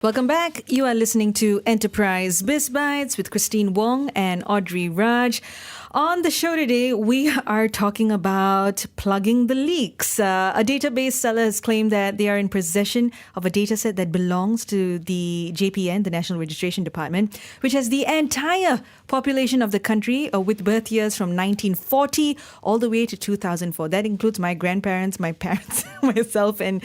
Welcome back. You are listening to Enterprise Biz Bites with Christine Wong and Audrey Raj. On the show today, we are talking about plugging the leaks. A database seller has claimed that they are in possession of a dataset that belongs to the JPN, the National Registration Department, which has the entire population of the country with birth years from 1940 all the way to 2004. That includes my grandparents, my parents, myself, and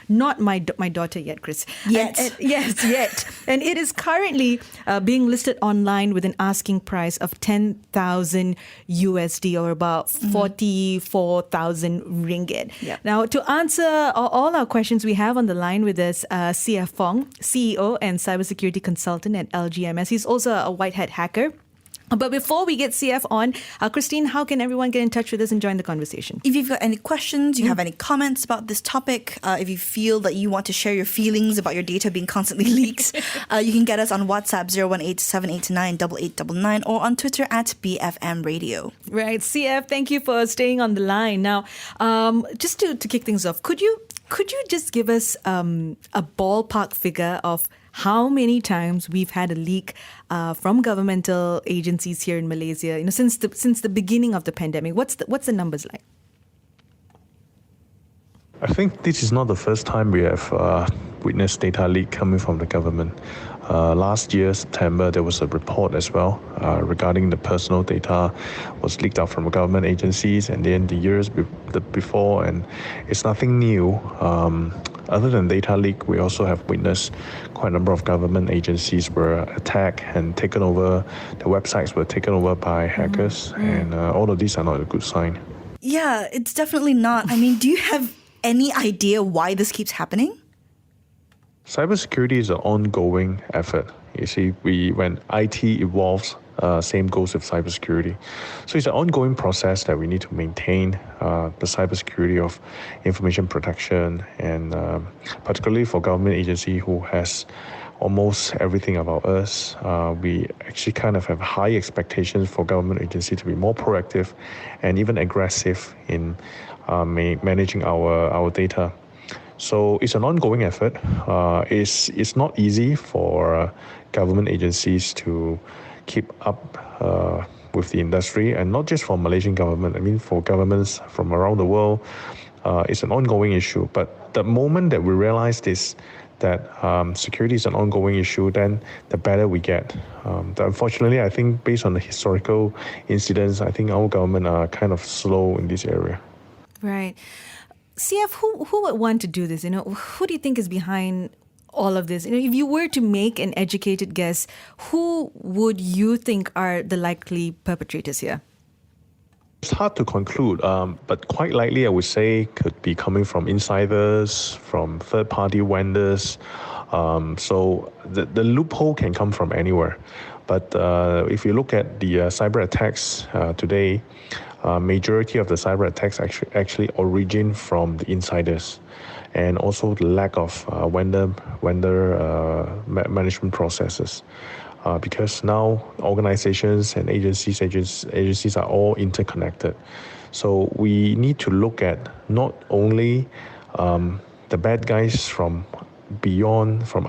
not my daughter yet, Chris. Yet. Yes, yet. And it is currently being listed online with an asking price of 10,000 USD or about 44,000 ringgit. Yep. Now, to answer all our questions, we have on the line with us CF Fong, CEO and cybersecurity consultant at LGMS. He's also a white hat hacker. But before we get CF on, Christine, how can everyone get in touch with us and join the conversation? If you've got any questions, you have any comments about this topic, if you feel that you want to share your feelings about your data being constantly leaked, you can get us on WhatsApp 018-789-8899 or on Twitter at BFM Radio. Right. CF, thank you for staying on the line. Now, just to kick things off, could you just give us a ballpark figure of how many times we've had a leak from governmental agencies here in Malaysia, since the beginning of the pandemic? What's the numbers like? I think this is not the first time we have witnessed data leak coming from the government. Last year, September, there was a report as well regarding the personal data was leaked out from government agencies, and then the years before, and it's nothing new. Other than data leak, we also have witnessed quite a number of government agencies were attacked and taken over. The websites were taken over by hackers, and all of these are not a good sign. Yeah, it's definitely not. I mean, do you have any idea why this keeps happening? Cybersecurity is an ongoing effort. You see, when IT evolves, same goes with cybersecurity. So it's an ongoing process that we need to maintain the cybersecurity of information protection, and particularly for government agency who has almost everything about us. We actually kind of have high expectations for government agency to be more proactive and even aggressive in managing our data. So it's an ongoing effort. It's not easy for government agencies to keep up with the industry, and not just for Malaysian government. I mean, for governments from around the world, it's an ongoing issue. But the moment that we realize this, that security is an ongoing issue, then the better we get. Unfortunately, I think based on the historical incidents, I think our government are kind of slow in this area. Right. CF, who would want to do this? Who do you think is behind all of this? If you were to make an educated guess, who would you think are the likely perpetrators here? It's hard to conclude, but quite likely I would say could be coming from insiders, from third-party vendors. So the loophole can come from anywhere. But if you look at the cyber attacks today, majority of the cyber attacks actually origin from the insiders, and also the lack of vendor management processes. Because now organizations and agencies are all interconnected. So we need to look at not only the bad guys from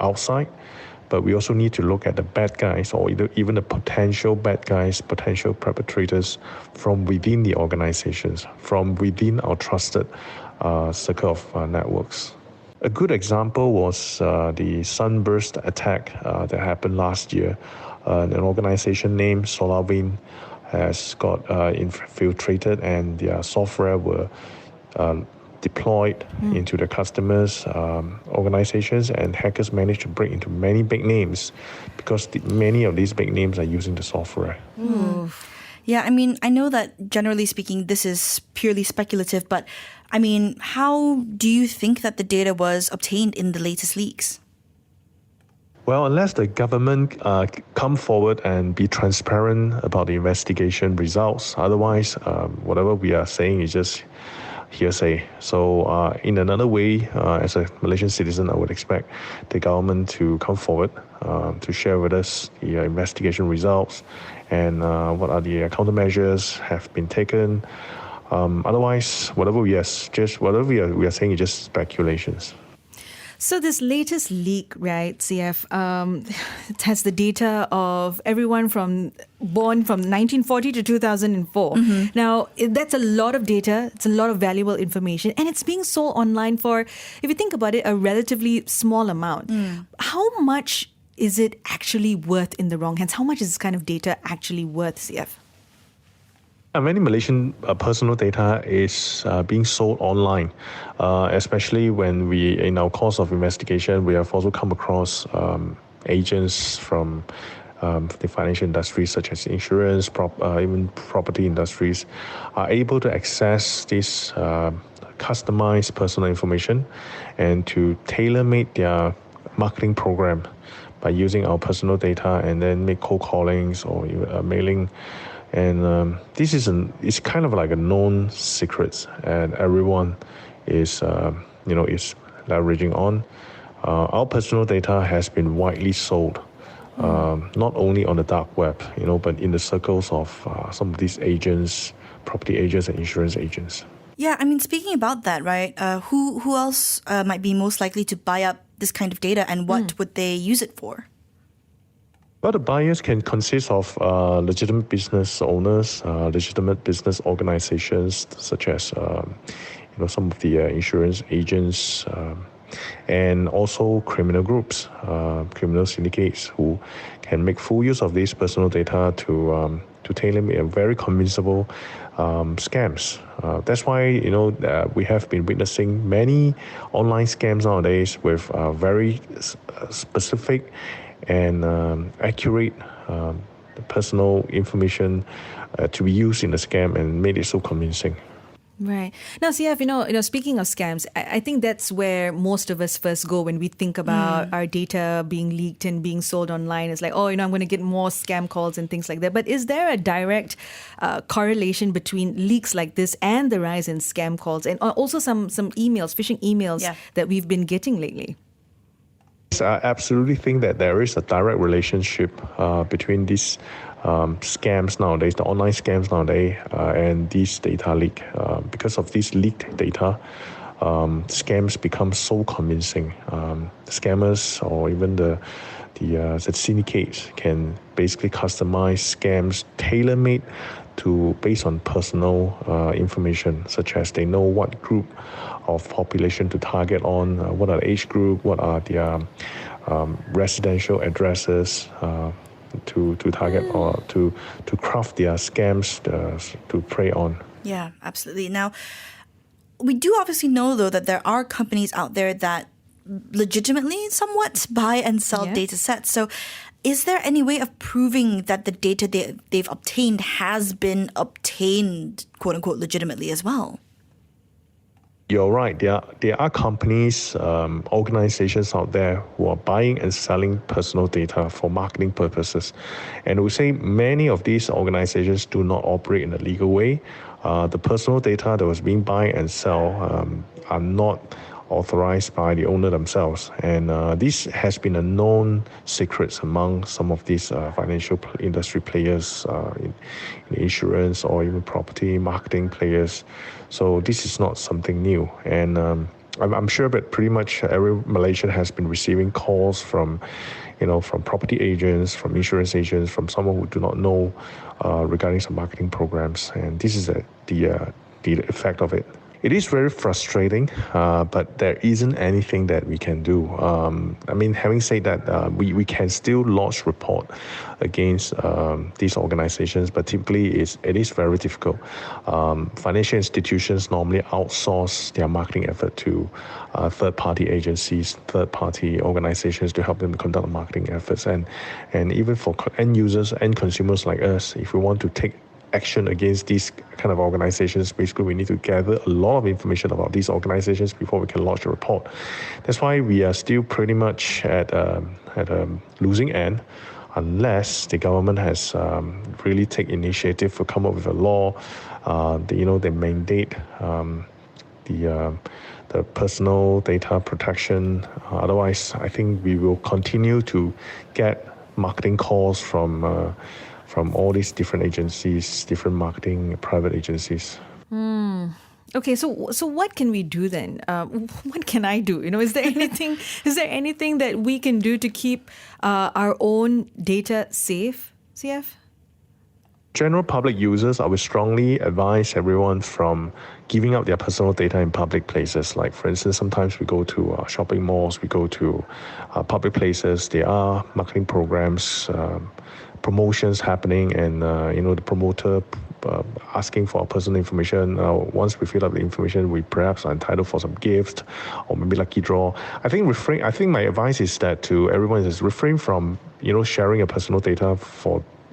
outside, but we also need to look at the bad guys, or even the potential bad guys, potential perpetrators from within the organizations, from within our trusted circle of networks. A good example was the Sunburst attack that happened last year. An organization named SolarWind has got infiltrated, and their software were deployed into the customers' organizations, and hackers managed to break into many big names because many of these big names are using the software. Yeah, I mean, I know that generally speaking, this is purely speculative, but I mean, how do you think that the data was obtained in the latest leaks? Well, unless the government come forward and be transparent about the investigation results, otherwise, whatever we are saying is just hearsay. So in another way, as a Malaysian citizen, I would expect the government to come forward to share with us the investigation results and what are the countermeasures have been taken. Otherwise, whatever we are saying is just speculations. So this latest leak, right, CF, it has the data of everyone born from 1940 to 2004. Now, that's a lot of data. It's a lot of valuable information. And it's being sold online for, if you think about it, a relatively small amount. How much is it actually worth in the wrong hands? How much is this kind of data actually worth, CF? Many Malaysian personal data is being sold online, especially when in our course of investigation, we have also come across agents from the financial industries such as insurance, even property industries, are able to access this customized personal information and to tailor-make their marketing program by using our personal data and then make cold callings or mailing. And this is kind of like a known secret, and everyone is leveraging on. Our personal data has been widely sold, not only on the dark web, but in the circles of some of these agents, property agents and insurance agents. Yeah, I mean, speaking about that, right? Who else might be most likely to buy up this kind of data, and what would they use it for? Well, the buyers can consist of legitimate business owners, legitimate business organizations, such as some of the insurance agents, and also criminal groups, criminal syndicates who can make full use of this personal data to tailor make a very convincible scams. That's why we have been witnessing many online scams nowadays with very specific and accurate personal information to be used in the scam and made it so convincing. Right. Now, CF, speaking of scams, I think that's where most of us first go when we think about our data being leaked and being sold online. It's like, I'm going to get more scam calls and things like that. But is there a direct correlation between leaks like this and the rise in scam calls, and also some emails, phishing emails that we've been getting lately? I absolutely think that there is a direct relationship between these scams nowadays, the online scams nowadays, and this data leak. Because of this leaked data, scams become so convincing. Scammers or even the syndicates can basically customize scams tailor-made based on personal information, such as they know what group of population to target on, what are the age group, what are their residential addresses to target or to craft their scams to prey on. Yeah, absolutely. Now, we do obviously know, though, that there are companies out there that legitimately somewhat buy and sell data sets. So is there any way of proving that the data they've obtained has been obtained, quote unquote, legitimately as well? You're right. There are companies, organizations out there who are buying and selling personal data for marketing purposes. And we say many of these organizations do not operate in a legal way. The personal data that was being buy and sell are not authorized by the owner themselves. And this has been a known secret among some of these financial industry players in insurance or even property marketing players. So this is not something new. And I'm sure that pretty much every Malaysian has been receiving calls from property agents, from insurance agents, from someone who do not know regarding some marketing programs. And this is the effect of it. It is very frustrating, but there isn't anything that we can do. Having said that, we can still lodge report against these organizations, but typically it is very difficult. Financial institutions normally outsource their marketing effort to third-party agencies, third-party organizations to help them conduct marketing efforts. And even for end users and consumers like us, if we want to take action against these kind of organizations, basically we need to gather a lot of information about these organizations before we can launch a report. That's why we are still pretty much at a losing end, unless the government has really take initiative to come up with a law. They mandate the personal data protection. Otherwise, I think we will continue to get marketing calls from all these different agencies, different marketing private agencies. Okay, so what can we do then? What can I do? Is there anything? Is there anything that we can do to keep our own data safe? CF. General public users, I would strongly advise everyone from giving out their personal data in public places. Like, for instance, sometimes we go to shopping malls, we go to public places. There are marketing programs, promotions happening, and the promoter asking for our personal information. Once we fill up the information, we perhaps are entitled for some gift or maybe lucky draw. I think my advice is that to everyone is refrain from sharing your personal data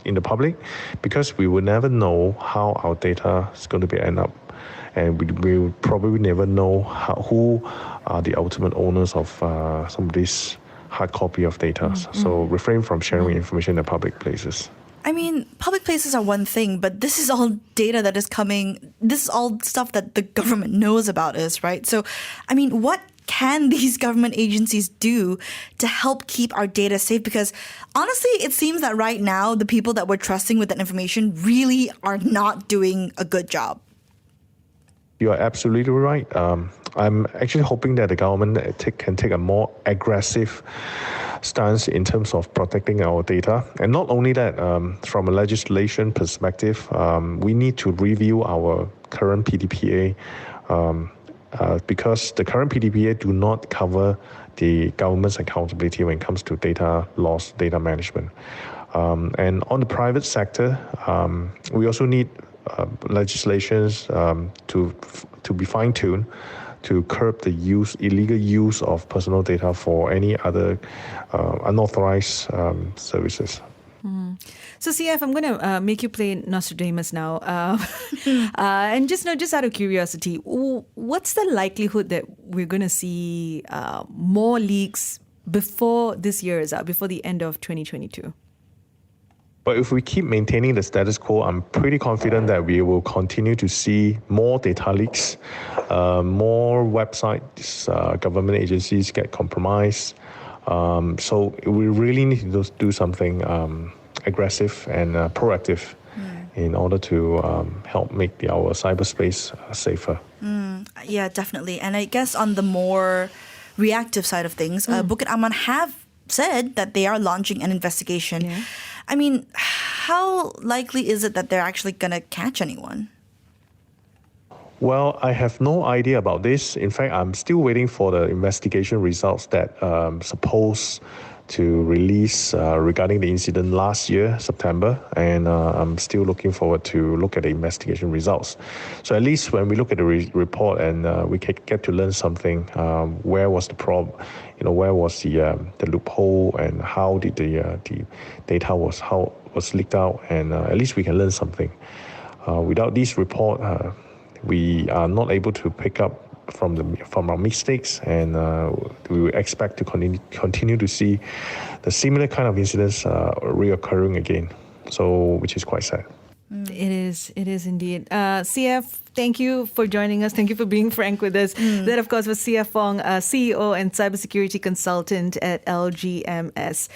in the public, because we will never know how our data is going to be end up, and we will probably never know who are the ultimate owners of some of these hard copy of data. So refrain from sharing information in public places. I mean, public places are one thing, but this is all data that is coming. This is all stuff that the government knows about us, right? So, I mean, what can these government agencies do to help keep our data safe? Because honestly, it seems that right now, the people that we're trusting with that information really are not doing a good job. You are absolutely right. I'm actually hoping that the government can take a more aggressive stance in terms of protecting our data. And not only that, from a legislation perspective, we need to review our current PDPA, because the current PDPA do not cover the government's accountability when it comes to data loss, data management. And on the private sector, we also need legislations to be fine-tuned to curb the illegal use of personal data for any other unauthorized services. So CF, I'm going to make you play Nostradamus now. And just out of curiosity, what's the likelihood that we're going to see more leaks before this year is out, before the end of 2022? But if we keep maintaining the status quo, I'm pretty confident that we will continue to see more data leaks, more websites, government agencies get compromised. So we really need to do something aggressive and proactive in order to help make our cyberspace safer. Yeah, definitely. And I guess on the more reactive side of things, Bukit Aman have said that they are launching an investigation. Yeah. I mean, how likely is it that they're actually going to catch anyone? Well, I have no idea about this. In fact, I'm still waiting for the investigation results that supposed to release regarding the incident last year, September, and I'm still looking forward to look at the investigation results. So at least when we look at the report and we can get to learn something, where was the problem, where was the loophole, and how did the data was leaked out, and at least we can learn something. Without this report, we are not able to pick up from our mistakes, and we will expect to continue to see the similar kind of incidents reoccurring again. So, which is quite sad. It is indeed. CF, thank you for joining us. Thank you for being frank with us. That, of course, was CF Fong, CEO and cybersecurity consultant at LGMS.